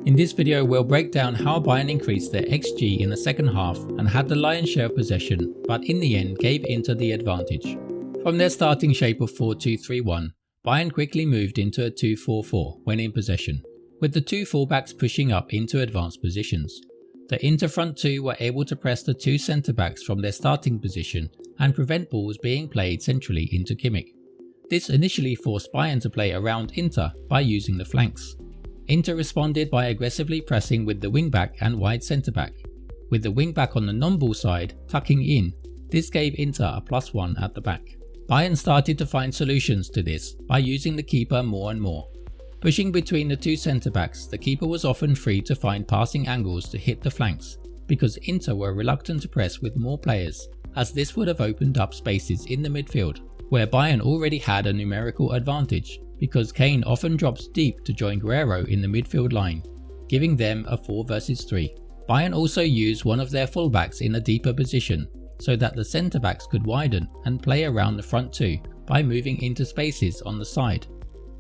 In this video we'll break down how Bayern increased their XG in the second half and had the lion's share of possession, but in the end gave Inter the advantage. From their starting shape of 4-2-3-1, Bayern quickly moved into a 2-4-4 when in possession, with the two fullbacks pushing up into advanced positions. The Inter front two were able to press the two centre-backs from their starting position and prevent balls being played centrally into Kimmich. This initially forced Bayern to play around Inter by using the flanks. Inter responded by aggressively pressing with the wing-back and wide centre-back. With the wing-back on the non-ball side tucking in, this gave Inter a +1 at the back. Bayern started to find solutions to this by using the keeper more and more. Pushing between the two centre-backs, the keeper was often free to find passing angles to hit the flanks, because Inter were reluctant to press with more players, as this would have opened up spaces in the midfield, where Bayern already had a numerical advantage, because Kane often drops deep to join Guerrero in the midfield line, giving them a 4 versus 3. Bayern also used one of their fullbacks in a deeper position, so that the centre-backs could widen and play around the front two by moving into spaces on the side.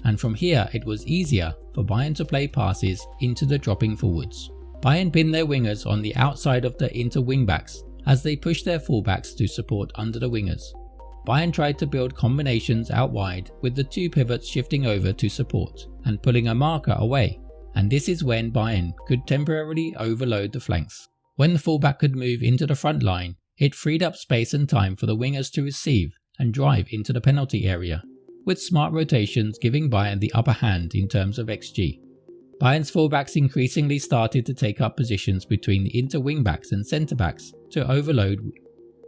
And from here it was easier for Bayern to play passes into the dropping forwards. Bayern pinned their wingers on the outside of the Inter wingbacks as they pushed their fullbacks to support under the wingers. Bayern tried to build combinations out wide with the two pivots shifting over to support and pulling a marker away, and this is when Bayern could temporarily overload the flanks. When the fullback could move into the front line, it freed up space and time for the wingers to receive and drive into the penalty area, with smart rotations giving Bayern the upper hand in terms of XG. Bayern's fullbacks increasingly started to take up positions between the Inter wingbacks and centre-backs to overload,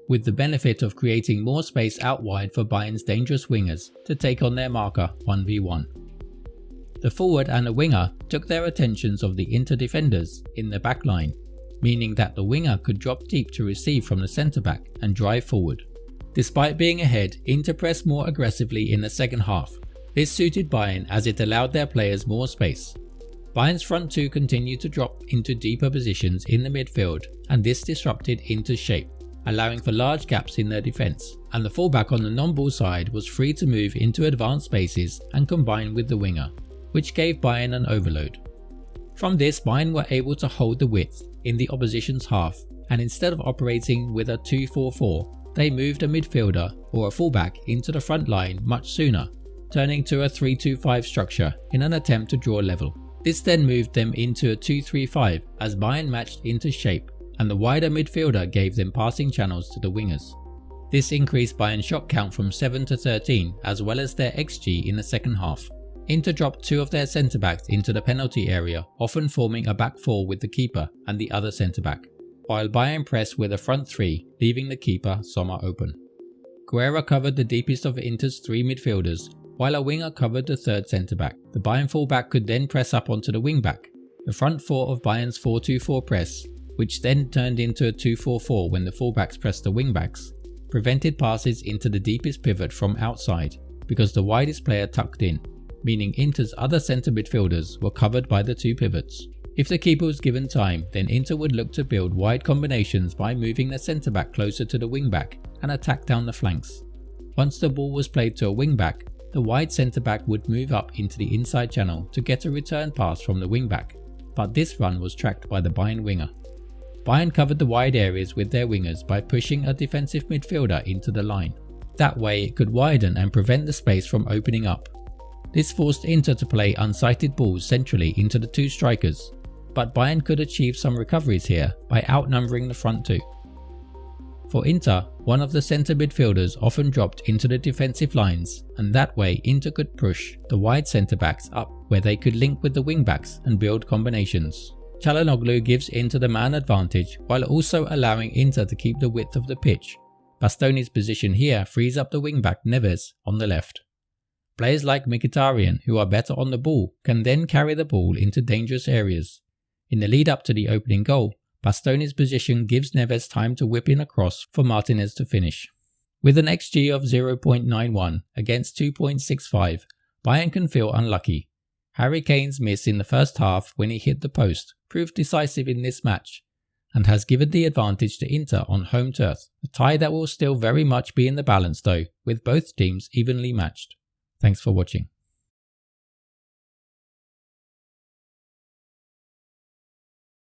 with the benefit of creating more space out wide for Bayern's dangerous wingers to take on their marker 1v1. The forward and the winger took their attentions of the Inter defenders in the back line, meaning that the winger could drop deep to receive from the centre-back and drive forward. Despite being ahead, Inter pressed more aggressively in the second half. This suited Bayern as it allowed their players more space. Bayern's front two continued to drop into deeper positions in the midfield, and this disrupted Inter's shape, allowing for large gaps in their defence, and the fullback on the non-ball side was free to move into advanced spaces and combine with the winger, which gave Bayern an overload. From this, Bayern were able to hold the width in the opposition's half, and instead of operating with a 2-4-4, they moved a midfielder or a fullback into the front line much sooner, turning to a 3-2-5 structure in an attempt to draw level. This then moved them into a 2-3-5 as Bayern matched Inter's shape, and the wider midfielder gave them passing channels to the wingers. This increased Bayern's shot count from 7 to 13 as well as their XG in the second half. Inter dropped two of their centre-backs into the penalty area, often forming a back four with the keeper and the other centre-back, while Bayern pressed with a front three, leaving the keeper Sommer open. Guerrero covered the deepest of Inter's three midfielders, while a winger covered the third centre-back. The Bayern fullback could then press up onto the wing-back. The front four of Bayern's 4-2-4 press, which then turned into a 2-4-4 when the fullbacks pressed the wingbacks, prevented passes into the deepest pivot from outside because the widest player tucked in, meaning Inter's other centre midfielders were covered by the two pivots. If the keeper was given time, then Inter would look to build wide combinations by moving the centre-back closer to the wing-back and attack down the flanks. Once the ball was played to a wing-back, the wide centre-back would move up into the inside channel to get a return pass from the wing-back, but this run was tracked by the Bayern winger. Bayern covered the wide areas with their wingers by pushing a defensive midfielder into the line. That way it could widen and prevent the space from opening up. This forced Inter to play unsighted balls centrally into the two strikers, but Bayern could achieve some recoveries here by outnumbering the front two. For Inter, one of the centre midfielders often dropped into the defensive lines, and that way Inter could push the wide centre backs up where they could link with the wing backs and build combinations. Çalhanoğlu gives Inter the man advantage while also allowing Inter to keep the width of the pitch. Bastoni's position here frees up the wingback Neves on the left. Players like Mkhitaryan, who are better on the ball, can then carry the ball into dangerous areas. In the lead up to the opening goal, Bastoni's position gives Neves time to whip in a cross for Martinez to finish. With an XG of 0.91 against 2.65, Bayern can feel unlucky. Harry Kane's miss in the first half when he hit the post proved decisive in this match, and has given the advantage to Inter on home turf, a tie that will still very much be in the balance though, with both teams evenly matched. Thanks for watching.